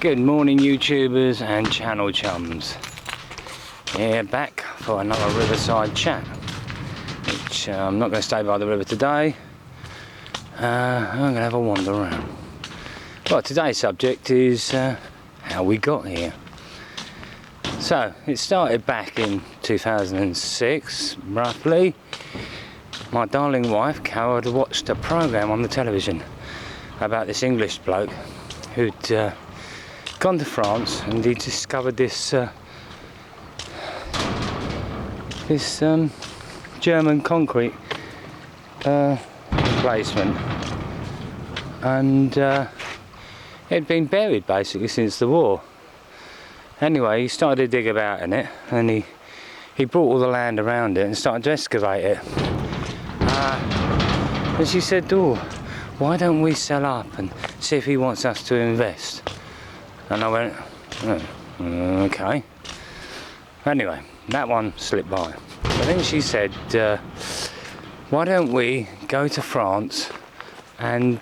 Good morning, YouTubers and channel chums. Yeah, back for another Riverside chat, which I'm not going to stay by the river today. I'm going to have a wander around. Well, today's subject is how we got here. So, it started back in 2006, roughly. My darling wife, Carol, had watched a programme on the television about this English bloke who'd gone to France and he discovered this German concrete emplacement, and it had been buried basically since the war. Anyway, he started to dig about in it, and he brought all the land around it and started to excavate it. And she said, "Oh, why don't we sell up and see if he wants us to invest?" And I went, "Oh, okay." Anyway, that one slipped by. But then she said, "Why don't we go to France and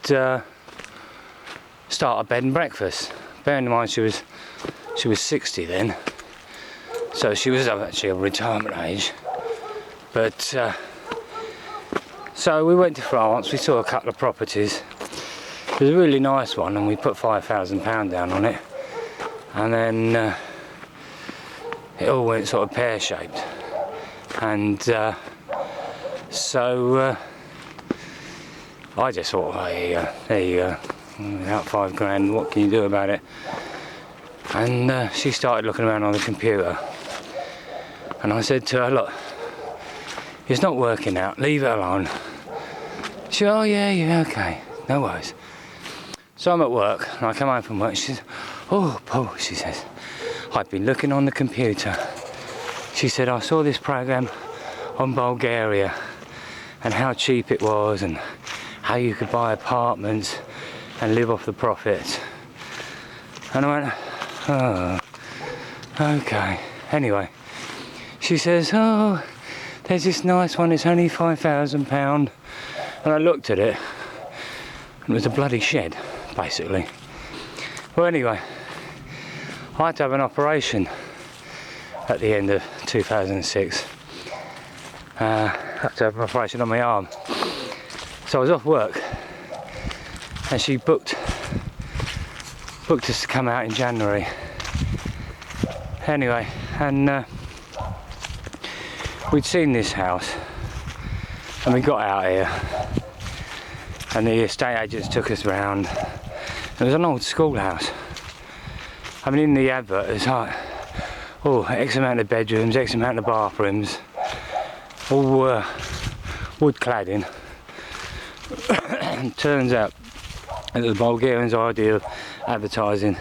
start a bed and breakfast?" Bearing in mind she was 60 then, so she was actually of retirement age. But so we went to France. We saw a couple of properties. It was a really nice one, and we put £5,000 down on it. And then it all went sort of pear-shaped, and so I just thought, "Hey, there you go, out £5,000, what can you do about it?" And she started looking around on the computer, and I said to her, "Look, it's not working out, leave it alone." She said, "Oh yeah, okay, no worries." So I'm at work, and I come home from work. She says, "Oh, Paul," she says, "I've been looking on the computer." She said, "I saw this program on Bulgaria and how cheap it was and how you could buy apartments and live off the profits." And I went, "Oh, okay." Anyway, she says, "Oh, there's this nice one, it's only £5,000. And I looked at it, and it was a bloody shed, basically. Well, anyway, I had to have an operation at the end of 2006. I had to have an operation on my arm. So I was off work, and she booked us to come out in January. Anyway, and we'd seen this house, and we got out here, and the estate agents took us round. It was an old schoolhouse. I mean, in the advert it's like, oh, X amount of bedrooms, X amount of bathrooms, all wood cladding. And turns out that the Bulgarians' idea of advertising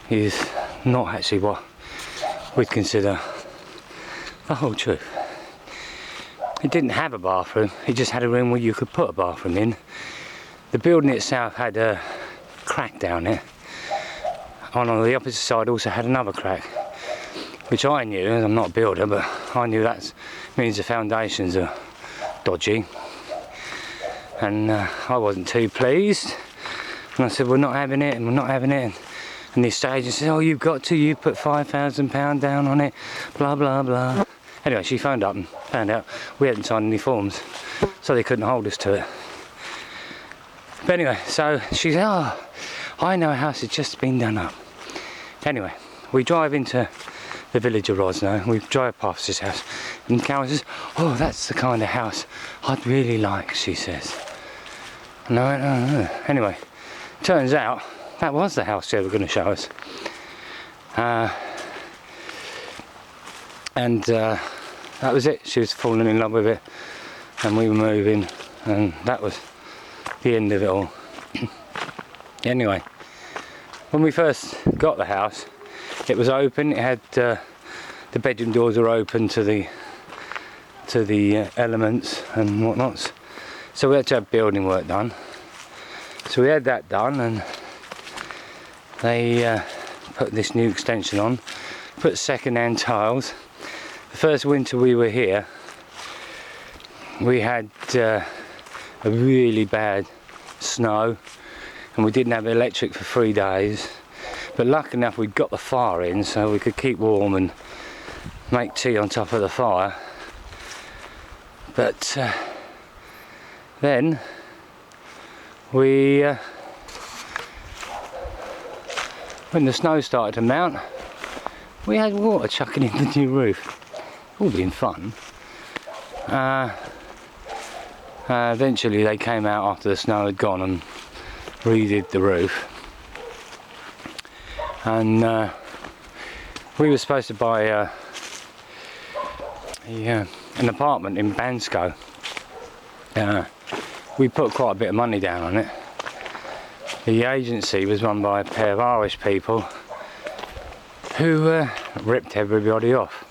is not actually what we'd consider the whole truth. It didn't have a bathroom, it just had a room where you could put a bathroom in. The building itself had a crack down it. On the opposite side also had another crack, which I knew, as I'm not a builder, but I knew that means the foundations are dodgy. And I wasn't too pleased. And I said, "We're not having it, and we're not having it." And the estate agent said, "Oh, you've got to, you put £5,000 down on it, blah, blah, blah." Anyway, she phoned up and found out we hadn't signed any forms, so they couldn't hold us to it. But anyway, so she said, "Oh, I know a house that's just been done up." Anyway, we drive into the village of Rosno, we drive past this house, and Carol says, "Oh, that's the kind of house I'd really like," she says. And I went, "Oh, no." Anyway, turns out that was the house they were going to show us. And that was it. She was falling in love with it, and we were moving, and that was the end of it all. Anyway, when we first got the house, it was open. It had the bedroom doors were open to the elements and whatnots, so we had to have building work done. So we had that done, and they put this new extension on, put second-hand tiles. The first winter we were here, we had a really bad snow, and we didn't have electric for 3 days. But lucky enough we got the fire in so we could keep warm and make tea on top of the fire. But then we when the snow started to mount, we had water chucking in the new roof. All been fun. Eventually they came out after the snow had gone and redid the roof. And we were supposed to buy an apartment in Bansko. We put quite a bit of money down on it. The agency was run by a pair of Irish people who ripped everybody off.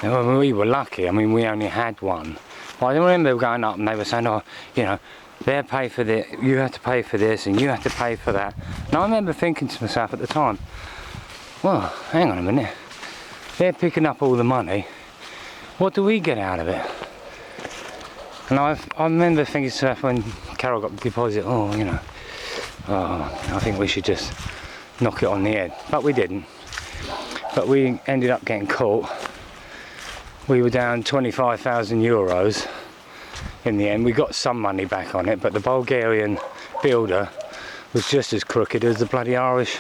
We were lucky. I mean, we only had one. But I remember going up and they were saying, oh, you know, they'll pay for this, you have to pay for this and you have to pay for that. And I remember thinking to myself at the time, well, hang on a minute, they're picking up all the money, what do we get out of it? And I remember thinking to myself when Carol got the deposit, oh, you know, I think we should just knock it on the head. But we didn't. But we ended up getting caught. We were down 25,000 euros in the end. We got some money back on it, but the Bulgarian builder was just as crooked as the bloody Irish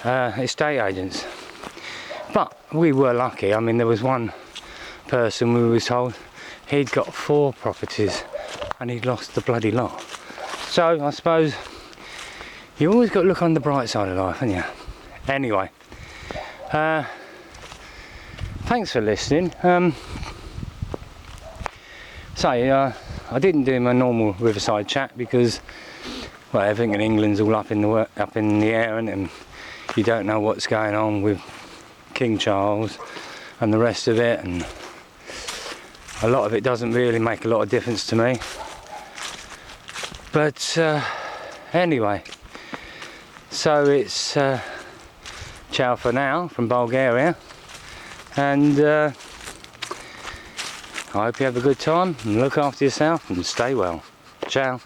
estate agents. But we were lucky. I mean, there was one person we were told he'd got 4 properties and he'd lost the bloody lot. So I suppose you always got to look on the bright side of life, haven't you? Anyway, thanks for listening. I didn't do my normal Riverside chat because, well, everything in England's all up in the air, and you don't know what's going on with King Charles and the rest of it, and a lot of it doesn't really make a lot of difference to me. But anyway, so it's ciao for now from Bulgaria, and I hope you have a good time and look after yourself and stay well. Ciao.